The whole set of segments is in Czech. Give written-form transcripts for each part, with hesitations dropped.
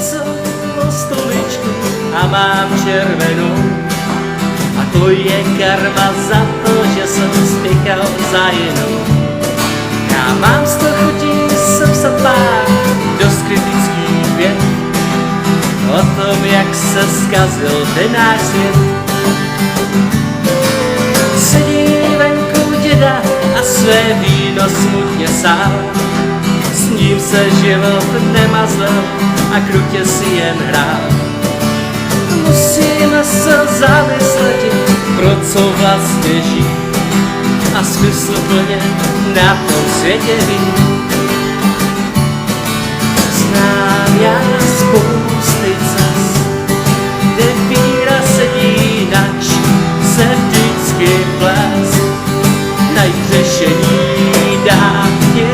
něco o stoličku a mám červenou. A to je karma za to, že jsem spěchal za jinou. Já mám z toho chutí sepsat pár dost kritických vět o tom, jak se zkazil ten náš svět. Sedí venku děda a své víno smutně sál. S ním se život nemazlil a krutě si jen hrál. Musíme se zamyslet, pro co vlastně žít a smysluplně na tom světě být. Znám já spousty cest, kde víra sedí nač, se vždycky ples. Najít řešení dá tě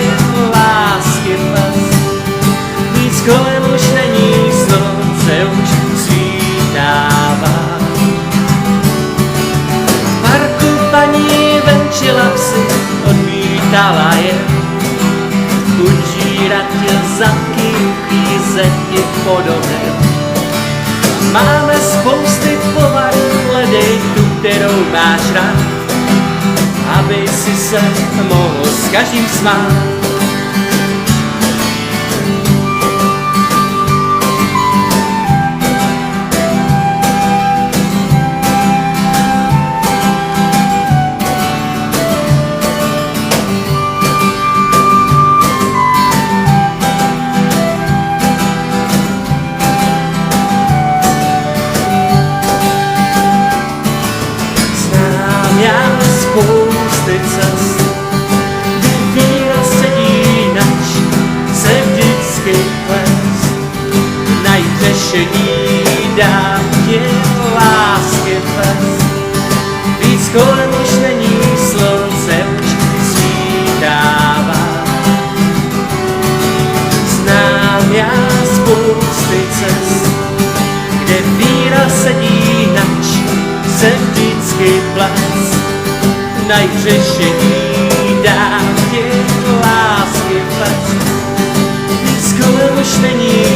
lásky ples. Víc kolem už není, slunce už svítává. V parku paní venčila psy, odmítala je. Udžírat tě zadky, uklízet ti podobem. Máme spousty povah, hledej tu, kterou máš rád, aby si se mohl s každým smát. Já spousty cest, kdy víra sedí nač, se vždycky ples. Najít řešení dám tě lásky ples. Víc kolem už není, slunce už svítává. Znám já spousty cest, kde víra sedí nač, se vždycky ples. Najít řešení dám tě lásky ples. Víc kolem už není,